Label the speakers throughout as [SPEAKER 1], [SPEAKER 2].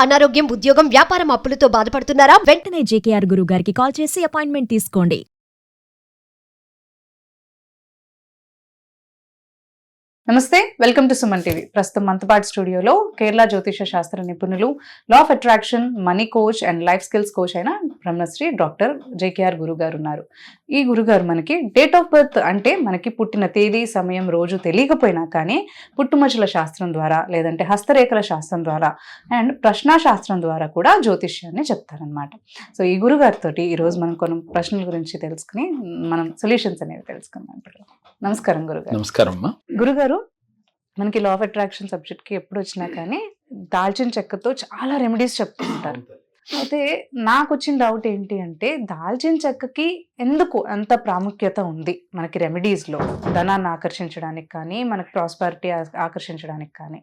[SPEAKER 1] అనారోగ్యం, ఉద్యోగం, వ్యాపారం అప్పులతో బాధపడుతున్నారా?
[SPEAKER 2] వెంటనే జేకేఆర్ గురువు గారికి కాల్ చేసి అపాయింట్మెంట్ తీసుకోండి.
[SPEAKER 3] నమస్తే, వెల్కమ్ టు సుమన్ టీవీ. ప్రస్తుతం మంతపాటి స్టూడియోలో కేరళ జ్యోతిష శాస్త్ర నిపుణులు, law of attraction, money coach and life skills coach అయిన బ్రహ్మశ్రీ డాక్టర్ జేకేఆర్ గురువు గారు ఉన్నారు. ఈ గురుగారు మనకి డేట్ ఆఫ్ బర్త్ అంటే మనకి పుట్టిన తేదీ, సమయం, రోజు తెలియకపోయినా కానీ పుట్టుమచ్చల శాస్త్రం ద్వారా లేదంటే హస్తరేఖల శాస్త్రం ద్వారా అండ్ ప్రశ్నా శాస్త్రం ద్వారా కూడా జ్యోతిష్యాన్ని చెప్తారనమాట. సో ఈ గురుగారితో ఈరోజు మనం కొన్ని ప్రశ్నల గురించి తెలుసుకుని మనం సొల్యూషన్స్ అనేవి తెలుసుకుందాం. నమస్కారం గురుగారు.
[SPEAKER 4] నమస్కారం.
[SPEAKER 3] గురుగారు, మనకి లా ఆఫ్ అట్రాక్షన్ సబ్జెక్ట్కి ఎప్పుడు వచ్చినా కానీ దాల్చిన చెక్కతో చాలా రెమెడీస్ చెప్తూ ఉంటారు. అయితే నాకు వచ్చిన డౌట్ ఏంటి అంటే, దాల్చిన చెక్కకి ఎందుకు అంత ప్రాముఖ్యత ఉంది మనకి రెమెడీస్లో? ధనాన్ని ఆకర్షించడానికి కానీ, మనకి ప్రాస్పారిటీ ఆకర్షించడానికి కానీ,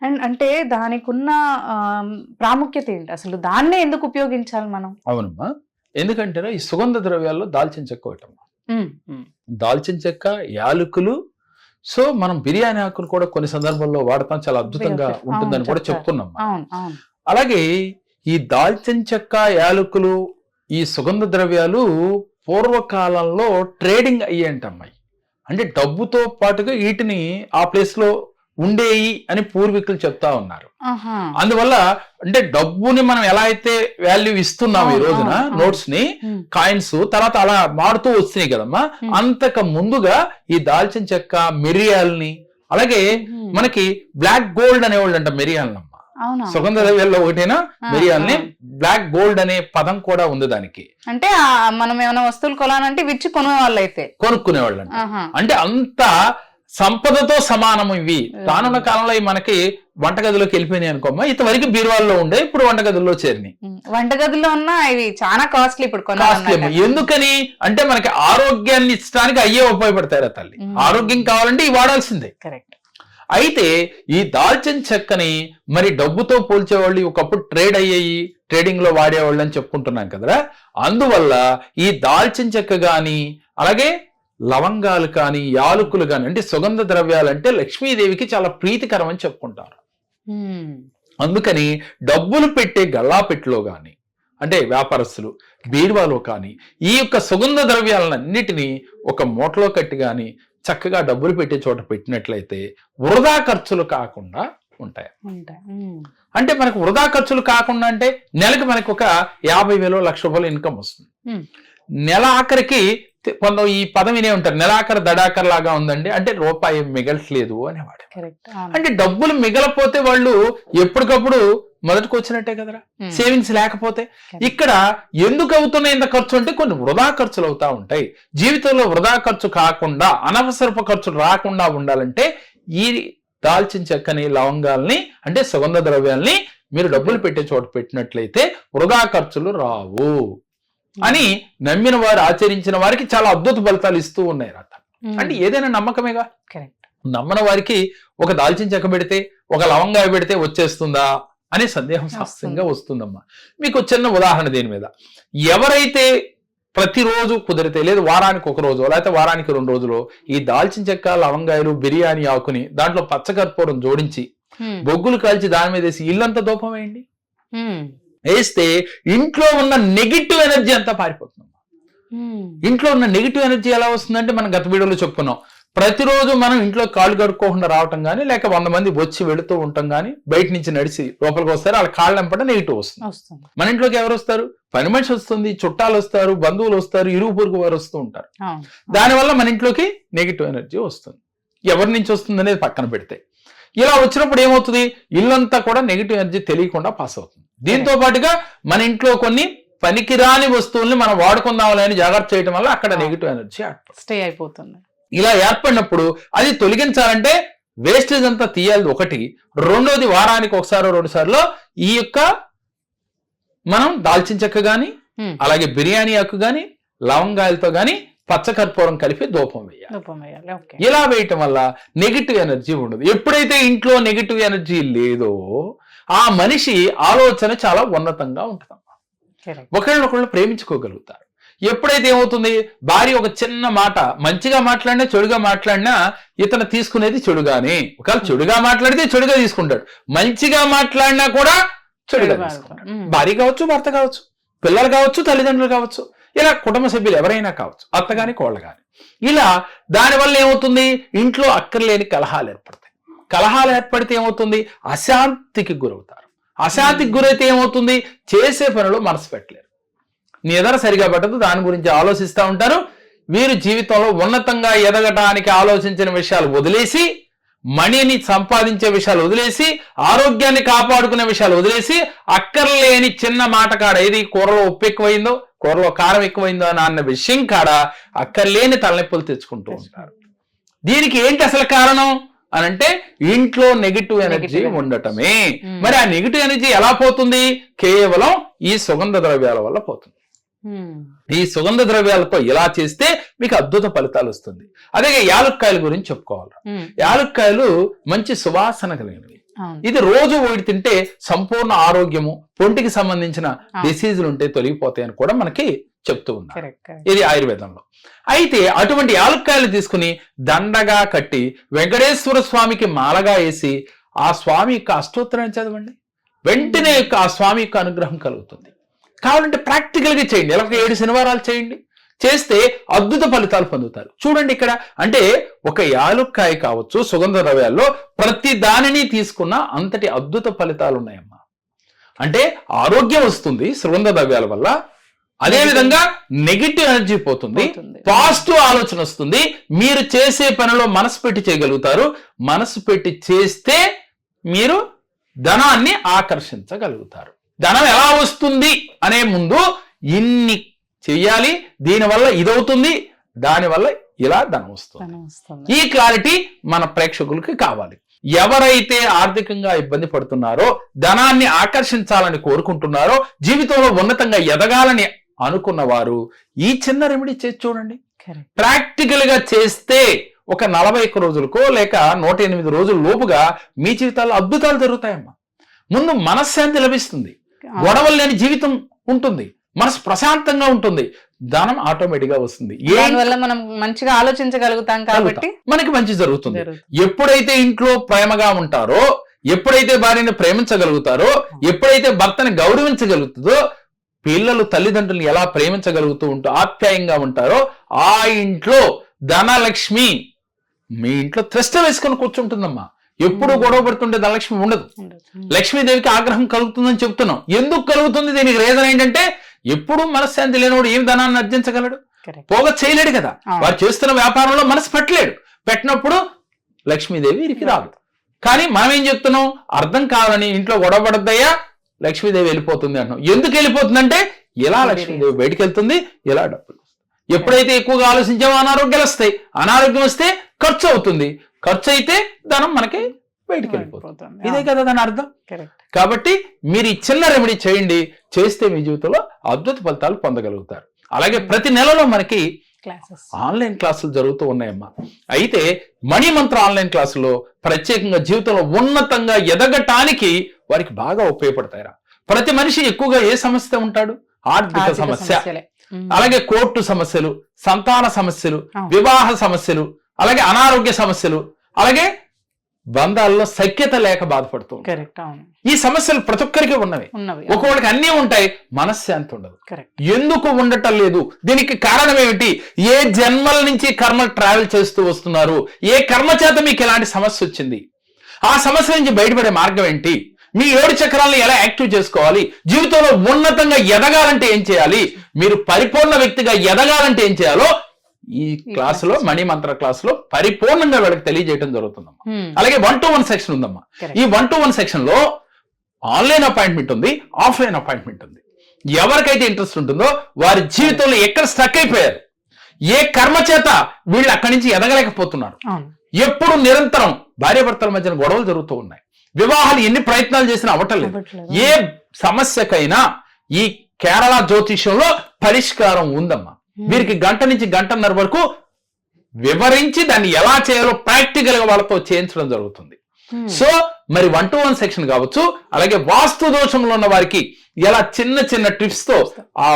[SPEAKER 3] అండ్ అంటే దానికి ఉన్న ప్రాముఖ్యత ఏంటి? అసలు దాన్నే ఎందుకు ఉపయోగించాలి మనం?
[SPEAKER 4] అవునమ్మా, ఎందుకంటే ఈ సుగంధ ద్రవ్యాల్లో దాల్చిన చెక్క ఒకటమ్మా. దాల్చిన చెక్క, యాలకులు. సో మనం బిర్యానీ ఆకులు కూడా కొన్ని సందర్భాల్లో వాడతాం, చాలా అద్భుతంగా ఉంటుందని కూడా చెప్తున్నాం. అలాగే ఈ దాల్చిన చెక్క, యాలకులు, ఈ సుగంధ ద్రవ్యాలు పూర్వకాలంలో ట్రేడింగ్ అయ్యేంటమ్మాయి. అంటే డబ్బుతో పాటుగా వీటిని ఆ ప్లేస్ లో ఉండేయి అని పూర్వీకులు చెప్తా ఉన్నారు. అందువల్ల అంటే డబ్బుని మనం ఎలా అయితే వాల్యూ ఇస్తున్నాం ఈ రోజున, నోట్స్ ని, కాయిన్స్, తర్వాత అలా మారుతూ వస్తున్నాయి కదమ్మా. అంతకు ముందుగా ఈ దాల్చిన చెక్క, మిరియాలని, అలాగే మనకి బ్లాక్ గోల్డ్ అనేవాళ్ళు అంట మిరియాలనమ్మా. సుగంధ ద్రవ్యాల్లో ఒకటైనా మిరియాలని బ్లాక్ గోల్డ్ అనే పదం కూడా ఉంది దానికి.
[SPEAKER 3] అంటే మనం ఏమైనా వస్తువులు కొనాలంటే విచ్చి కొనేవాళ్ళు అయితే
[SPEAKER 4] కొనుక్కునేవాళ్ళు అంటే అంత సంపదతో సమానం ఇవి. రానున్న కాలంలో మనకి వంటగదిలోకి వెళ్ళిపోయినాయి అనుకోమ్మా. ఇంతవరకు బీరువాల్లో ఉండే, ఇప్పుడు వంటగదుల్లో చేరినాయి.
[SPEAKER 3] వంటగదిలో ఉన్న ఇవి చాలా కాస్ట్లీ ఇప్పుడు.
[SPEAKER 4] ఎందుకని అంటే మనకి ఆరోగ్యాన్ని ఇచ్చడానికి అయ్యే ఉపయోగపడతారా తల్లి. ఆరోగ్యం కావాలంటే ఇవి వాడాల్సిందే.
[SPEAKER 3] కరెక్ట్.
[SPEAKER 4] అయితే ఈ దాల్చిన చెక్కని మరి డబ్బుతో పోల్చేవాళ్ళు ఒకప్పుడు ట్రేడ్ అయ్యేయి, ట్రేడింగ్ లో వాడేవాళ్ళు అని చెప్పుకుంటున్నాం కదరా. అందువల్ల ఈ దాల్చిన చెక్క గాని, అలాగే లవంగాలు కానీ, యాలకులు కానీ, అంటే సుగంధ ద్రవ్యాలు అంటే లక్ష్మీదేవికి చాలా ప్రీతికరం అని చెప్పుకుంటారు. అందుకని డబ్బులు పెట్టే గల్లాపెట్టులో కానీ, అంటే వ్యాపారస్తులు బీరువాలో కానీ ఈ యొక్క సుగంధ ద్రవ్యాలన్నిటినీ ఒక మూటలో కట్టి కానీ చక్కగా డబ్బులు పెట్టే చోట పెట్టినట్లయితే వృధా ఖర్చులు కాకుండా ఉంటాయి. అంటే మనకు వృధా ఖర్చులు కాకుండా అంటే నెలకు మనకు ఒక 50,000 1,00,000 రూపాయలు ఇన్కమ్ వస్తుంది. నెల ఆఖరికి కొంత ఈ పదం వినే ఉంటారు, నెలాఖరు దడాఖరు లాగా ఉందండి అంటే రూపాయి మిగలట్లేదు అనేవాడు. అంటే డబ్బులు మిగలపోతే వాళ్ళు ఎప్పటికప్పుడు మొదటికి వచ్చినట్టే కదరా. సేవింగ్స్ లేకపోతే ఇక్కడ ఎందుకు అవుతున్నాయి ఇంత ఖర్చు అంటే కొన్ని వృధా ఖర్చులు అవుతా ఉంటాయి. జీవితంలో వృధా ఖర్చు కాకుండా, అనవసరపు ఖర్చులు రాకుండా ఉండాలంటే ఈ దాల్చిన చెక్కని, లవంగాల్ని, అంటే సుగంధ ద్రవ్యాల్ని మీరు డబ్బులు పెట్టే చోట పెట్టినట్లయితే వృధా ఖర్చులు రావు అని నమ్మిన వారు, ఆచరించిన వారికి చాలా అద్భుత ఫలితాలు ఇస్తూ ఉన్నాయి రాత. అంటే ఏదైనా నమ్మకమేగా. నమ్మని వారికి ఒక దాల్చిన చెక్క పెడితే, ఒక లవంగాయ పెడితే వచ్చేస్తుందా అనే సందేహం శాస్త్రంగా వస్తుందమ్మా. మీకు చిన్న ఉదాహరణ దీని మీద. ఎవరైతే ప్రతిరోజు కుదిరితే, లేదు వారానికి ఒక రోజు, లేకపోతే వారానికి 2 రోజులు ఈ దాల్చిన చెక్క, లవంగాయలు, బిర్యానీ ఆకుని దాంట్లో పచ్చకర్పూరం జోడించి బొగ్గులు కాల్చి దాని మీద వేసి ఇల్లంతా దూపం వేయండి. వేస్తే ఇంట్లో ఉన్న నెగిటివ్ ఎనర్జీ అంతా పారిపోతుంది. ఇంట్లో ఉన్న నెగిటివ్ ఎనర్జీ ఎలా వస్తుందంటే మనం గత వీడియోలో చెప్పుకున్నాం. ప్రతిరోజు మనం ఇంట్లో కాళ్ళు కడుక్కోకుండా రావటం కానీ, లేక 100 మంది వచ్చి వెళుతూ ఉంటాం కానీ, బయట నుంచి నడిచి లోపలికి వస్తారు, వాళ్ళ కాళ్ళు వెంపట నెగిటివ్ వస్తుంది. మన ఇంట్లోకి ఎవరు వస్తారు? పని మనిషి వస్తుంది, చుట్టాలు వస్తారు, బంధువులు వస్తారు, ఇరుగు పొరుగు వారు వస్తూ ఉంటారు. దానివల్ల మన ఇంట్లోకి నెగిటివ్ ఎనర్జీ వస్తుంది. ఎవరి నుంచి వస్తుంది అనేది పక్కన పెడితే, ఇలా వచ్చినప్పుడు ఏమవుతుంది? ఇల్లంతా కూడా నెగిటివ్ ఎనర్జీ తెలియకుండా పాస్ అవుతుంది. దీంతో పాటుగా మన ఇంట్లో కొన్ని పనికిరాని వస్తువుల్ని మనం వాడుకుందామని జాగ్రత్త చేయడం వల్ల అక్కడ నెగిటివ్ ఎనర్జీ
[SPEAKER 3] స్టే అయిపోతుంది.
[SPEAKER 4] ఇలా ఏర్పడినప్పుడు అది తొలగించాలంటే వేస్టేజ్ అంతా తీయాలి ఒకటి. రెండోది, వారానికి 1-2 సార్లు ఈ యొక్క మనం దాల్చిన చెక్క గాని, అలాగే బిర్యానీ ఆకు గాని, లవంగాయలతో గాని పచ్చకర్పూరం కలిపి ధూపం వేయాలి. ఇలా వేయటం వల్ల నెగిటివ్ ఎనర్జీ ఉండదు. ఎప్పుడైతే ఇంట్లో నెగిటివ్ ఎనర్జీ లేదో ఆ మనిషి ఆలోచన చాలా ఉన్నతంగా ఉంటుందమ్మా. ఒకళ్ళనొకళ్ళు ప్రేమించుకోగలుగుతారు. ఎప్పుడైతే ఏమవుతుంది, భార్య ఒక చిన్న మాట మంచిగా మాట్లాడినా చెడుగా మాట్లాడినా ఇతను తీసుకునేది చెడుగానే. ఒకవేళ చెడుగా మాట్లాడితే చెడుగా తీసుకుంటాడు, మంచిగా మాట్లాడినా కూడా చెడుగా
[SPEAKER 3] చెడుగా
[SPEAKER 4] తీసుకుంటాడు.
[SPEAKER 3] అవుతాం.
[SPEAKER 4] భార్య కావచ్చు, భర్త కావచ్చు, పిల్లలు కావచ్చు, తల్లిదండ్రులు కావచ్చు, ఇలా కుటుంబ సభ్యులు ఎవరైనా కావచ్చు, అత్త గాని కోళ్ళ గాని. ఇలా దానివల్ల ఏమవుతుంది, ఇంట్లో అక్కర్లేని కలహాలు ఏర్పడతాయి. కలహాలు ఏర్పడితే ఏమవుతుంది, అశాంతికి గురవుతారు. అశాంతికి గురైతే ఏమవుతుంది, చేసే పనిలో మనసు పెట్టలేరు. నీ ఎదర సరిగా పట్టదు, దాని గురించి ఆలోచిస్తూ ఉంటారు. వీరు జీవితంలో ఉన్నతంగా ఎదగటానికి ఆలోచించిన విషయాలు వదిలేసి, మనీని సంపాదించే విషయాలు వదిలేసి, ఆరోగ్యాన్ని కాపాడుకునే విషయాలు వదిలేసి, అక్కర్లేని చిన్న మాట కాడ, ఏది కూరలో ఉప్పు ఎక్కువైందో, కూరలో కారం ఎక్కువైందో అన్న విషయం కాడ అక్కర్లేని తలనొప్పులు తెచ్చుకుంటూ ఉంటారు. దీనికి ఏంటి అసలు కారణం అనంటే, ఇంట్లో నెగిటివ్ ఎనర్జీ ఉండటమే. మరి ఆ నెగిటివ్ ఎనర్జీ ఎలా పోతుంది, కేవలం ఈ సుగంధ ద్రవ్యాల వల్ల పోతుంది. ఈ సుగంధ ద్రవ్యాలతో ఇలా చేస్తే మీకు అద్భుత ఫలితాలు వస్తుంది. అదే యాలుక్కాయల గురించి చెప్పుకోవాలి. యాలుక్కాయలు మంచి సువాసన కలిగినవి. ఇది రోజు ఒకటి తింటే సంపూర్ణ ఆరోగ్యము, పొంటికి సంబంధించిన డిసీజులు ఉంటే తొలగిపోతాయని కూడా మనకి చెప్తూ ఉన్నారు. ఇది ఆయుర్వేదంలో. అయితే అటువంటి యాలుక్కాయలు తీసుకుని దండగా కట్టి వెంకటేశ్వర స్వామికి మాలగా వేసి ఆ స్వామి యొక్క అష్టోత్తరాన్ని చదవండి. వెంటనే ఆ స్వామి యొక్క అనుగ్రహం కలుగుతుంది. కావాలంటే ప్రాక్టికల్ గా చేయండి. ఇలా 7 శనివారాలు చేయండి. చేస్తే అద్భుత ఫలితాలు పొందుతారు. చూడండి ఇక్కడ, అంటే ఒక యాలుక్కాయ కావచ్చు, సుగంధ ద్రవ్యాల్లో ప్రతి దానిని తీసుకున్న అంతటి అద్భుత ఫలితాలు ఉన్నాయమ్మా. అంటే ఆరోగ్యం వస్తుంది సుగంధ ద్రవ్యాల వల్ల, అదే విధంగా నెగిటివ్ ఎనర్జీ పోతుంది, పాజిటివ్ ఆలోచన వస్తుంది. మీరు చేసే పనిలో మనసు పెట్టి చేయగలుగుతారు. మనసు పెట్టి చేస్తే మీరు ధనాన్ని ఆకర్షించగలుగుతారు. ధనం ఎలా వస్తుంది అనే ముందు ఇన్ని చెయ్యాలి, దీనివల్ల ఇదవుతుంది, దానివల్ల ఇలా ధనం వస్తుంది. ఈ క్లారిటీ మన ప్రేక్షకులకి కావాలి. ఎవరైతే ఆర్థికంగా ఇబ్బంది పడుతున్నారో, ధనాన్ని ఆకర్షించాలని కోరుకుంటున్నారో, జీవితంలో ఉన్నతంగా ఎదగాలని అనుకున్న వారు ఈ చిన్న రెమెడీ చేసి చూడండి. ప్రాక్టికల్ గా చేస్తే ఒక 41 రోజులకో లేక 108 రోజుల లోపుగా మీ జీవితాల్లో అద్భుతాలు జరుగుతాయమ్మా. ముందు మనశ్శాంతి లభిస్తుంది, గొడవలు లేని జీవితం ఉంటుంది, మనసు ప్రశాంతంగా ఉంటుంది, ధనం ఆటోమేటిక్ గా వస్తుంది.
[SPEAKER 3] దానివల్ల మనం మంచిగా ఆలోచించగలుగుతాం కాబట్టి
[SPEAKER 4] మనకి మంచి జరుగుతుంది. ఎప్పుడైతే ఇంట్లో ప్రేమగా ఉంటారో, ఎప్పుడైతే భార్యని ప్రేమించగలుగుతారో, ఎప్పుడైతే భర్తని గౌరవించగలుగుతుందో, పిల్లలు తల్లిదండ్రులను ఎలా ప్రేమించగలుగుతూ ఉంటూ ఆప్యాయంగా ఉంటారో, ఆ ఇంట్లో ధనలక్ష్మి మీ ఇంట్లో త్రెష్ట వేసుకొని కూర్చుంటుందమ్మా. ఎప్పుడు గొడవ పడుతుంటే ధనలక్ష్మి ఉండదు. లక్ష్మీదేవికి ఆగ్రహం కలుగుతుందని చెప్తున్నాం. ఎందుకు కలుగుతుంది, దీనికి రీజన్ ఏంటంటే, ఎప్పుడు మనశ్శాంతి లేనివాడు ఏం ధనాన్ని అర్జించగలడు, పోగ చేయలేడు కదా. వారు చేస్తున్న వ్యాపారంలో మనసు పెట్టలేడు. పెట్టినప్పుడు లక్ష్మీదేవి ఇరికి రాదు. కానీ మనం ఏం చెప్తున్నాం, అర్థం కావాలని ఇంట్లో గొడవ పడద్దయ్యా, లక్ష్మీదేవి వెళ్ళిపోతుంది అంటున్నాం. ఎందుకు వెళ్ళిపోతుందంటే, ఇలా లక్ష్మీదేవి బయటికి వెళ్తుంది, ఇలా డబ్బులు. ఎప్పుడైతే ఎక్కువగా ఆలోచించామో అనారోగ్యాలు వస్తాయి, అనారోగ్యం వస్తే ఖర్చు అవుతుంది, ఖర్చు అయితే ధనం మనకి బయటికి వెళ్ళిపోతుంది. ఇదే కదా దాని అర్థం. కాబట్టి మీరు ఈ చిన్న రెమెడీ చేయండి, చేస్తే మీ జీవితంలో అద్భుత ఫలితాలు పొందగలుగుతారు. అలాగే ప్రతి నెలలో మనకి ఆన్లైన్ క్లాసులు జరుగుతూ ఉన్నాయమ్మా. అయితే మనీ మంత్ర ఆన్లైన్ క్లాసులో ప్రత్యేకంగా జీవితంలో ఉన్నతంగా ఎదగటానికి వారికి బాగా ఉపయోగపడతాయిరా. ప్రతి మనిషి ఎక్కువగా ఏ సమస్య ఉంటాడు, ఆర్థిక సమస్య, అలాగే కోర్టు సమస్యలు, సంతాన సమస్యలు, వివాహ సమస్యలు, అలాగే అనారోగ్య సమస్యలు, అలాగే బంధాల్లో సఖ్యత లేక బాధపడుతూ ఈ సమస్యలు ప్రతి ఒక్కరికి ఉన్నవి. ఒక్కొక్కరికి అన్నీ ఉంటాయి, మనశ్శాంతి ఉండదు. ఎందుకు ఉండటం లేదు, దీనికి కారణం ఏమిటి, ఏ జన్మల నుంచి కర్మ ట్రావెల్ చేస్తూ వస్తున్నారు, ఏ కర్మ చేత మీకు ఎలాంటి సమస్య వచ్చింది, ఆ సమస్య నుంచి బయటపడే మార్గం ఏంటి, మీ 7 చక్రాలను ఎలా యాక్టివ్ చేసుకోవాలి, జీవితంలో ఉన్నతంగా ఎదగాలంటే ఏం చేయాలి, మీరు పరిపూర్ణ వ్యక్తిగా ఎదగాలంటే ఏం చేయాలో ఈ క్లాసులో, మణి మంత్ర క్లాసులో పరిపూర్ణంగా వీళ్ళకి తెలియజేయడం జరుగుతుందమ్మా. అలాగే 1-to-1 సెక్షన్ ఉందమ్మా. ఈ 1-to-1 సెక్షన్ లో ఆన్లైన్ అపాయింట్మెంట్ ఉంది, ఆఫ్లైన్ అపాయింట్మెంట్ ఉంది. ఎవరికైతే ఇంట్రెస్ట్ ఉంటుందో వారి జీవితంలో ఎక్కడ స్ట్రక్ అయిపోయారు, ఏ కర్మ చేత వీళ్ళు అక్కడి నుంచి ఎదగలేకపోతున్నారు, ఎప్పుడు నిరంతరం భార్యాభర్తల మధ్యన గొడవలు జరుగుతూ ఉన్నాయి, వివాహాలు ఎన్ని ప్రయత్నాలు చేసినా అవ్వటం లేదు, ఏ సమస్యకైనా ఈ కేరళ జ్యోతిష్యంలో పరిష్కారం ఉందమ్మా. వీరికి 1 గంట నుంచి 1.5 గంటల వరకు వివరించి దాన్ని ఎలా చేయాలో ప్రాక్టికల్ గా వాళ్ళతో చేయించడం జరుగుతుంది. సో మరి 1-to-1 సెక్షన్ కావచ్చు, అలాగే వాస్తు దోషంలో ఉన్న వారికి ఎలా చిన్న చిన్న టిప్స్ తో ఆ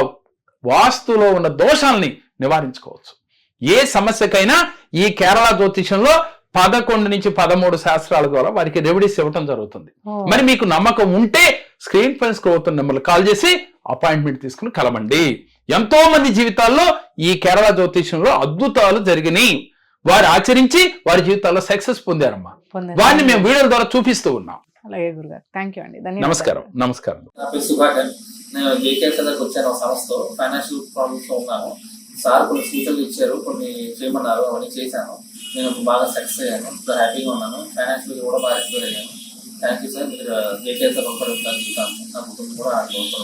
[SPEAKER 4] వాస్తులో ఉన్న దోషాలని నివారించుకోవచ్చు. ఏ సమస్యకైనా ఈ కేరళ జ్యోతిషంలో 11 నుంచి 13 శాస్త్రాల ద్వారా వారికి రెమెడీస్ ఇవ్వటం జరుగుతుంది. మరి మీకు నమ్మకం ఉంటే స్క్రీన్ పైన స్క్రోల్ అవుతున్న నెంబర్లు కాల్ చేసి అపాయింట్మెంట్ తీసుకుని కలవండి. ఎంతో మంది జీవితాల్లో ఈ కేరళ జ్యోతిష్యంలో అద్భుతాలు జరిగినాయి. వారు ఆచరించి వారి జీవితాల్లో సక్సెస్ పొందారమ్మా. వారిని మేము వీడియోల ద్వారా చూపిస్తూ ఉన్నాం.
[SPEAKER 3] అలాగే గురుగారు, థ్యాంక్ యూ అండి.
[SPEAKER 4] నమస్కారం. నమస్కారం.
[SPEAKER 5] నా పేరు సుభాకర్. నేను జేకేఎస్ దగ్గరకు వచ్చాను. ఒక సంస్థతో ఫైనాన్షియల్ ప్రాబ్లమ్స్లో ఉన్నాను. సార్ కొన్ని సూచనలు ఇచ్చారు, కొన్ని చేయమన్నారు, అవన్నీ చేశాను. నేను బాగా సక్సెస్ అయ్యాను. ఇప్పుడు హ్యాపీగా ఉన్నాను. ఫైనాన్షియల్గా కూడా బాగా ఎక్స్ప్లోర్ అయ్యాను. Thank you sir. మీరు జేకేఎస్ ఉపయోగిస్తాను. నా కుటుంబం కూడా ఆడుకోవచ్చు.